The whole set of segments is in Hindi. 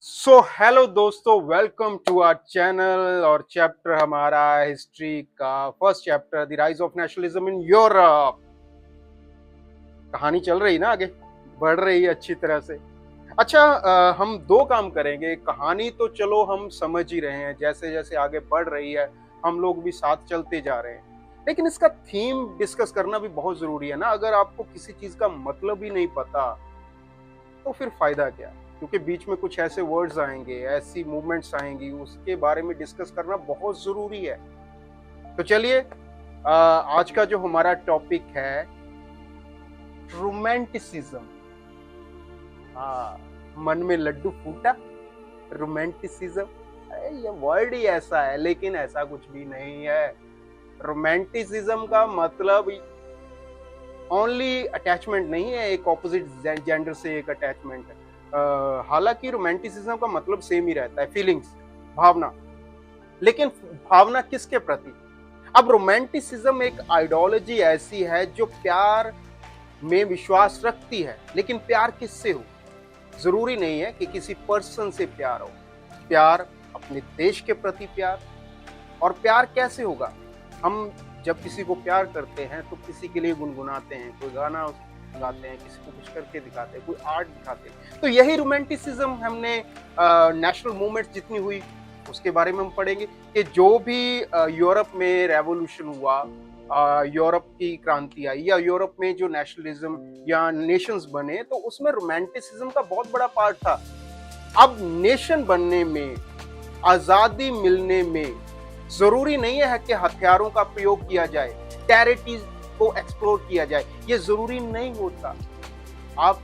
हेलो दोस्तों, वेलकम टू आवर चैनल। और चैप्टर हमारा हिस्ट्री का first chapter, the rise of nationalism in Europe. कहानी चल रही ना, आगे बढ़ रही है अच्छी तरह से। अच्छा, हम दो काम करेंगे। कहानी तो चलो हम समझ ही रहे हैं, जैसे जैसे आगे बढ़ रही है हम लोग भी साथ चलते जा रहे हैं, लेकिन इसका थीम डिस्कस करना भी बहुत जरूरी है ना। अगर आपको किसी चीज का मतलब ही नहीं पता तो फिर फायदा क्या। क्योंकि बीच में कुछ ऐसे वर्ड्स आएंगे, ऐसी मूवमेंट्स आएंगी, उसके बारे में डिस्कस करना बहुत जरूरी है। तो चलिए, आज का जो हमारा टॉपिक है, रोमांटिसिज्म। हाँ, मन में लड्डू फूटा, रोमांटिसिज्म। ये वर्ड ही ऐसा है, लेकिन ऐसा कुछ भी नहीं है। रोमांटिसिज्म का मतलब ओनली अटैचमेंट नहीं है, एक ऑपोजिट जेंडर से एक अटैचमेंट है। हालांकि रोमांटिसिज्म का मतलब सेम ही रहता है, फीलिंग्स, भावना। लेकिन भावना किसके प्रति? अब रोमांटिसिज्म एक आइडियोलॉजी ऐसी है जो प्यार में विश्वास रखती है, लेकिन प्यार किससे हो? जरूरी नहीं है कि किसी पर्सन से प्यार हो। प्यार अपने देश के प्रति प्यार। और प्यार कैसे होगा? हम जब किसी को प्यार करते हैं तो किसी के लिए गुनगुनाते हैं, कोई गाना गाते हैं, किसी को कुछ करके दिखाते हैं, कोई आर्ट दिखाते हैं। तो यही रोमांटिसिज्म हमने नेशनल मूवमेंट जितनी हुई उसके बारे में हम पढ़ेंगे कि जो भी यूरोप में रेवोल्यूशन हुआ, यूरोप की क्रांति आई, या यूरोप में जो नेशनलिज्म या नेशंस बने, तो उसमें रोमांटिसिज्म का बहुत बड़ा पार्ट था। अब नेशन बनने में, आजादी मिलने में जरूरी नहीं है कि हथियारों का प्रयोग किया जाए, टेरिटरीज को एक्सप्लोर किया जाए, ये जरूरी नहीं होता। आप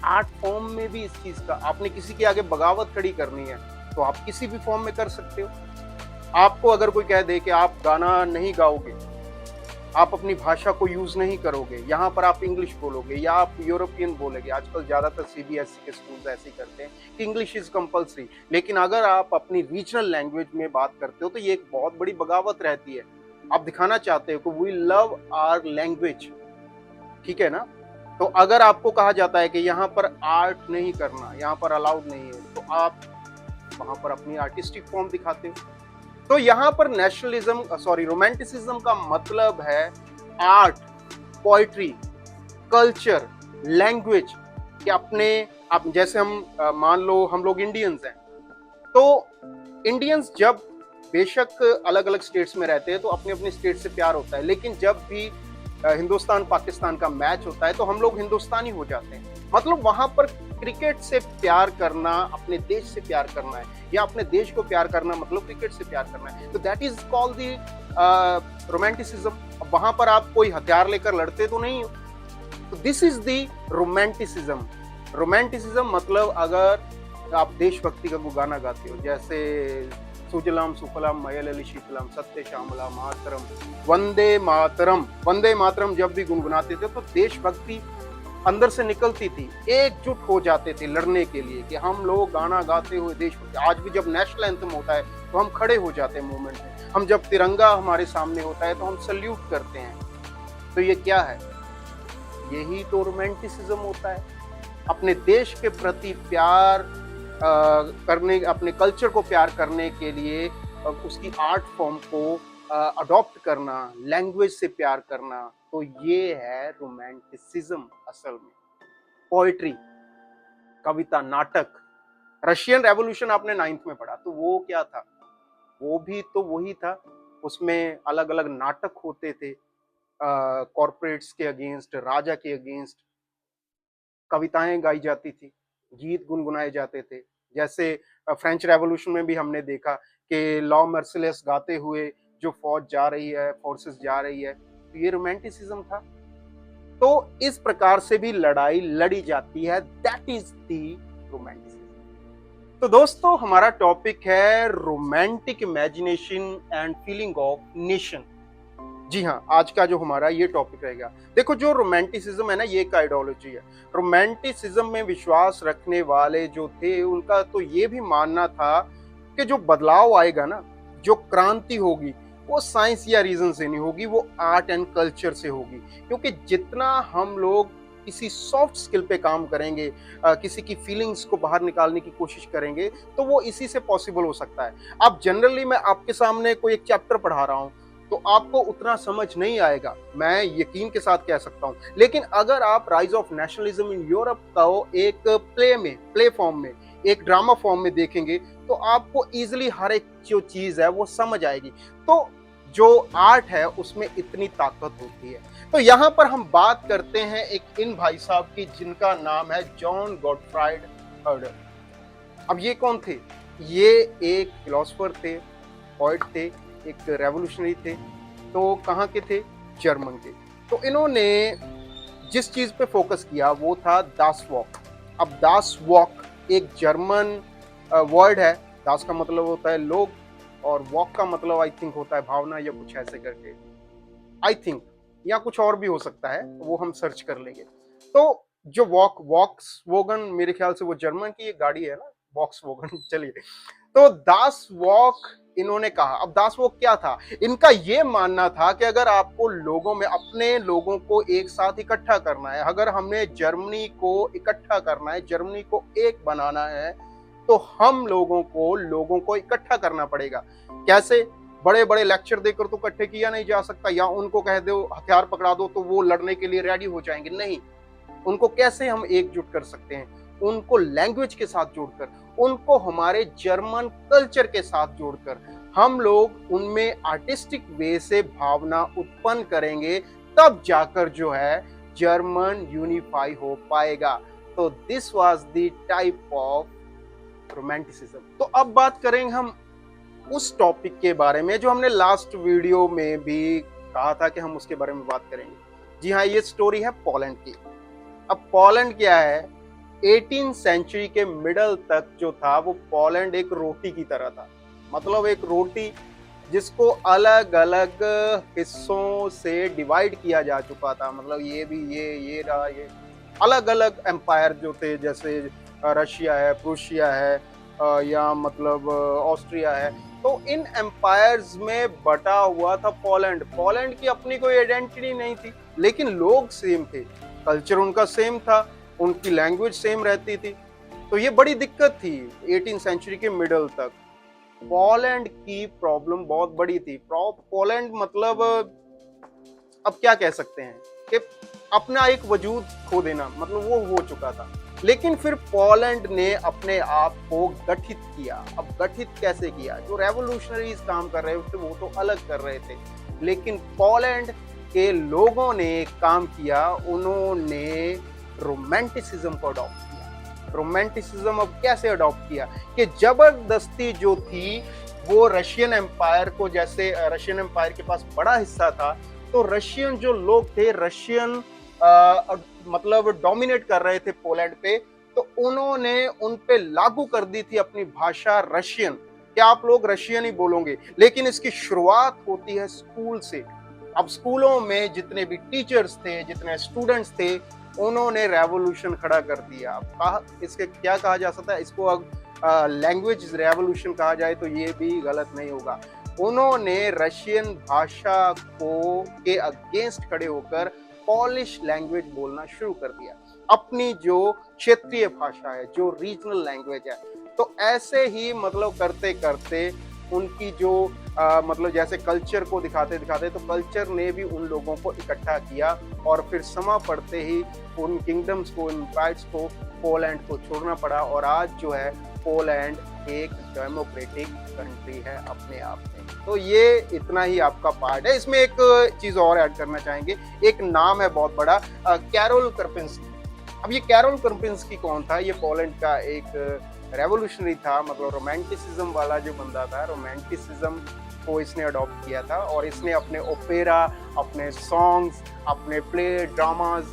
आर्ट फॉर्म में भी इस चीज का, आपने किसी के आगे बगावत खड़ी करनी है तो आप किसी भी फॉर्म में कर सकते हो। आपको अगर कोई कह दे कि आप गाना नहीं गाओगे, आप अपनी भाषा को यूज नहीं करोगे, यहाँ पर आप इंग्लिश बोलोगे या आप यूरोपियन बोलोगे, आजकल ज्यादातर सीबीएसई के स्कूल ऐसे ही करते हैं कि इंग्लिश इज कंपलसरी, लेकिन अगर आप अपनी रीजनल लैंग्वेज में बात करते हो तो ये एक बहुत बड़ी बगावत रहती है। आप दिखाना चाहते हो कि वी लव आवर लैंग्वेज, ठीक है ना। तो अगर आपको कहा जाता है कि यहाँ पर आर्ट नहीं करना, यहाँ पर अलाउड नहीं है, तो आप वहां पर अपनी आर्टिस्टिक फॉर्म दिखाते हो। तो यहाँ पर नेशनलिज्म, सॉरी, रोमांटिसिज्म का मतलब है आर्ट, पोइट्री, कल्चर, लैंग्वेज के अपने। आप जैसे हम मान लो हम लोग इंडियंस हैं, तो इंडियंस जब बेशक अलग अलग स्टेट्स में रहते हैं तो अपने अपने स्टेट से प्यार होता है, लेकिन जब भी हिंदुस्तान पाकिस्तान का मैच होता है तो हम लोग हिंदुस्तानी हो जाते हैं। मतलब वहां पर क्रिकेट से प्यार करना अपने देश से प्यार करना है, या अपने देश को प्यार करना मतलब क्रिकेट से प्यार करना है। तो that is called the romanticism. वहां पर आप कोई हथियार लेकर लड़ते तो नहीं हो। तो this is the romanticism. Romanticism मतलब अगर आप देशभक्ति का गाना गाते हो, जैसे सुजलाम सुफलाम मयललि शीतलाम सत्य श्यामला मातरम वंदे मातरम, वंदे मातरम जब भी गुनगुनाते थे तो देशभक्ति अंदर से निकलती थी, एकजुट हो जाते थे लड़ने के लिए कि हम लोग गाना गाते हुए देशभक्ति। आज भी जब नेशनल एंथम होता है तो हम खड़े हो जाते हैं मूवमेंट में। हम जब तिरंगा हमारे सामने होता है तो हम सल्यूट करते हैं। तो ये क्या है? यही तो रोमांटिसिज्म होता है। अपने देश के प्रति प्यार करने, अपने कल्चर को प्यार करने के लिए उसकी आर्ट फॉर्म को अडॉप्ट करना, लैंग्वेज से प्यार करना। तो ये है रोमांटिसिज्म असल में। पोइट्री, कविता, नाटक। रशियन रेवोल्यूशन आपने 9th में पढ़ा, तो वो क्या था? वो भी तो वही था। उसमें अलग अलग नाटक होते थे, कॉर्पोरेट्स के अगेंस्ट, राजा के अगेंस्ट। कविताएं गाई जाती थी, गीत गुनगुनाए जाते थे। जैसे फ्रेंच रेवोल्यूशन में भी हमने देखा कि लॉ मर्सिलेस गाते हुए जो फौज जा रही है, फोर्सेस जा रही है, तो ये रोमांटिसिज्म था। तो इस प्रकार से भी लड़ाई लड़ी जाती है, दैट इज दी रोमांटिसिज्म। तो दोस्तों, हमारा टॉपिक है romantic imagination and feeling of nation. जी हाँ, आज का जो हमारा ये टॉपिक रहेगा। देखो, जो रोमांटिसिज्म है ना, ये एक आइडियोलॉजी है। रोमांटिसिज्म में विश्वास रखने वाले जो थे उनका तो ये भी मानना था कि जो बदलाव आएगा ना, जो क्रांति होगी, वो साइंस या रीजन से नहीं होगी, वो आर्ट एंड कल्चर से होगी। क्योंकि जितना हम लोग किसी सॉफ्ट स्किल पे काम करेंगे, किसी की फीलिंग्स को बाहर निकालने की कोशिश करेंगे, तो वो इसी से पॉसिबल हो सकता है। अब जनरली मैं आपके सामने कोई एक चैप्टर पढ़ा रहा हूँ, तो आपको उतना समझ नहीं आएगा, मैं यकीन के साथ कह सकता हूँ। लेकिन अगर आप rise of nationalism in Europe को एक प्ले फॉर्म में, एक ड्रामा फॉर्म में देखेंगे, तो आपको ईजिली हर एक जो चीज है वो समझ आएगी। तो जो आर्ट है उसमें इतनी ताकत होती है। तो यहाँ पर हम बात करते हैं एक इन भाई साहब की, जिनका नाम है जॉन गॉटफ्राइड हर्डर। अब ये कौन थे? ये एक फिलोसोफर थे, पोएट थे, एक रेवोल्यूशनरी थे। तो कहाँ के थे? जर्मन के। तो इन्होंने जिस चीज पे फोकस किया वो था दास वॉक। अब दास वॉक एक जर्मन वर्ड है। दास का मतलब होता है लोग, और वॉक का मतलब आई थिंक होता है भावना, या कुछ ऐसे करके आई थिंक, या कुछ और भी हो सकता है, वो हम सर्च कर लेंगे। तो जो वॉक्स वोगन, मेरे ख्याल से वो जर्मन की एक गाड़ी है ना, वॉक्स वोगन चलिए। तो दास वॉक इन्होंने कहा। अब दास वॉक क्या था? इनका ये मानना था कि अगर आपको लोगों में, अपने लोगों को एक साथ इकट्ठा करना है, अगर हमने जर्मनी को इकट्ठा करना है, जर्मनी को एक बनाना है, तो हम लोगों को इकट्ठा करना पड़ेगा। कैसे? बड़े बड़े लेक्चर देकर तो इकट्ठे किया नहीं जा सकता, या उनको कह दो हथियार पकड़ा दो तो वो लड़ने के लिए रेडी हो जाएंगे, नहीं। उनको कैसे हम एकजुट कर सकते हैं? उनको लैंग्वेज के साथ जोड़कर, उनको हमारे जर्मन कल्चर के साथ जोड़कर, हम लोग उनमें आर्टिस्टिक वे से भावना उत्पन्न करेंगे, तब जाकर जो है जर्मन यूनिफाई हो पाएगा। तो this was the type of romanticism. तो अब बात करेंगे हम उस टॉपिक के बारे में जो हमने लास्ट वीडियो में भी कहा था कि हम उसके बारे में बात करेंगे। जी हाँ, ये स्टोरी है पोलैंड की। अब पोलैंड क्या है? 18 सेंचुरी के मिडल तक जो था वो पोलैंड एक रोटी की तरह था। मतलब एक रोटी जिसको अलग अलग हिस्सों से डिवाइड किया जा चुका था। मतलब ये भी, ये रहा, ये अलग अलग एम्पायर जो थे, जैसे रशिया है, प्रूशिया है, या मतलब ऑस्ट्रिया है। तो इन एम्पायर्स में बटा हुआ था पोलैंड। पोलैंड की अपनी कोई आइडेंटिटी नहीं थी, लेकिन लोग सेम थे, कल्चर उनका सेम था, उनकी लैंग्वेज सेम रहती थी। तो ये बड़ी दिक्कत थी 18 सेंचुरी के मिडल तक। पोलैंड की प्रॉब्लम बहुत बड़ी थी। पोलैंड मतलब अब क्या कह सकते हैं कि अपना एक वजूद खो देना, मतलब वो हो चुका था। लेकिन फिर पोलैंड ने अपने आप को गठित किया। अब गठित कैसे किया? जो रेवोल्यूशनरीज काम कर रहे थे वो तो अलग कर रहे थे, लेकिन पोलैंड के लोगों ने काम किया, उन्होंने रोमांटिसिज्म को अडॉप्ट किया। रोमांटिसिज्म अब कैसे अडॉप्ट किया? कि जबरदस्ती जो थी वो रशियन एम्पायर को, जैसे रशियन एम्पायर के पास बड़ा हिस्सा था, तो रशियन जो लोग थे, रशियन मतलब डोमिनेट कर रहे थे पोलैंड पे, तो उन्होंने उन पे लागू कर दी थी अपनी भाषा रशियन, कि आप लोग रशियन ही बोलोगे। लेकिन इसकी शुरुआत होती है स्कूल से। अब स्कूलों में जितने भी टीचर्स थे, जितने स्टूडेंट्स थे, उन्होंने रेवोल्यूशन खड़ा कर दिया। अब कहा, इसके क्या कहा जा सकता है? इसको अब लैंग्वेज रेवोल्यूशन कहा जाए तो ये भी गलत नहीं होगा। उन्होंने रशियन भाषा को के अगेंस्ट खड़े होकर पॉलिश लैंग्वेज बोलना शुरू कर दिया, अपनी जो क्षेत्रीय भाषा है, जो रीजनल लैंग्वेज है। तो ऐसे ही मतलब करते करते उनकी जो मतलब जैसे कल्चर को दिखाते दिखाते, तो कल्चर ने भी उन लोगों को इकट्ठा किया, और फिर समय पड़ते ही उन किंगडम्स को, एम्पायर्स को, पोलैंड को छोड़ना पड़ा। और आज जो है पोलैंड एक डेमोक्रेटिक कंट्री है अपने आप में। तो ये इतना ही आपका पार्ट है। इसमें एक चीज और ऐड करना चाहेंगे, एक नाम है बहुत बड़ा, कैरोल करपिंस्की। अब ये कैरोल करपिंस्की कौन था? ये पोलैंड का एक रेवोल्यूशनरी था, मतलब रोमांटिसिज्म वाला जो बंदा था। रोमांटिसिज्म को इसने अडॉप्ट किया था, और इसने अपने ओपेरा, अपने सॉन्ग्स, अपने प्ले ड्रामाज,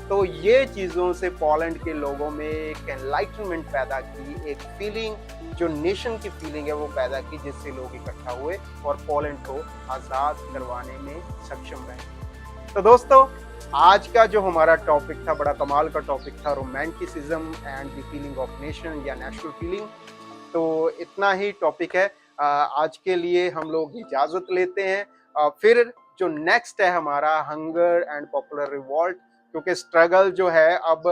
तो ये चीज़ों से पोलैंड के लोगों में एक एनलाइटनमेंट पैदा की, एक फीलिंग, जो नेशन की फीलिंग है वो पैदा की, जिससे लोग इकट्ठा हुए और पोलैंड को आज़ाद करवाने में सक्षम रहे। तो दोस्तों, आज का जो हमारा टॉपिक था, बड़ा कमाल का टॉपिक था, romanticism and the feeling of nation या नेशनल फीलिंग। तो इतना ही टॉपिक है। आज के लिए हम लोग इजाज़त लेते हैं। फिर जो नेक्स्ट है हमारा, हंगर एंड पॉपुलर रिवॉल्ट, क्योंकि स्ट्रगल जो है अब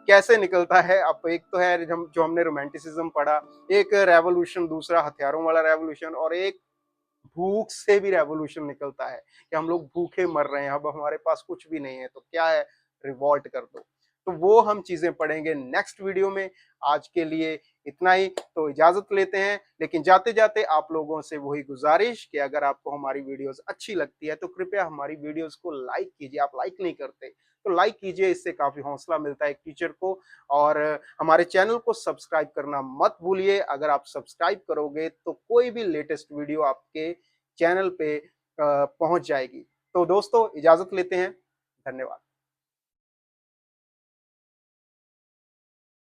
कैसे निकलता है, अब एक तो है जो हमने रोमांटिसिज्म पढ़ा, एक रेवोल्यूशन, दूसरा हथियारों वाला रेवोल्यूशन, और एक भूख से भी रेवोल्यूशन निकलता है कि हम लोग भूखे मर रहे हैं, अब हमारे पास कुछ भी नहीं है तो क्या है, रिवॉल्ट कर दो। तो वो हम चीजें पढ़ेंगे नेक्स्ट वीडियो में। आज के लिए इतना ही, तो इजाजत लेते हैं। लेकिन जाते जाते आप लोगों से वही गुजारिश कि अगर आपको हमारी वीडियोस अच्छी लगती है तो कृपया हमारी वीडियोस को लाइक कीजिए। आप लाइक नहीं करते तो लाइक कीजिए, इससे काफी हौसला मिलता है एक टीचर को। और हमारे चैनल को सब्सक्राइब करना मत भूलिए। अगर आप सब्सक्राइब करोगे तो कोई भी लेटेस्ट वीडियो आपके चैनल पे पहुंच जाएगी। तो दोस्तों इजाजत लेते हैं, धन्यवाद।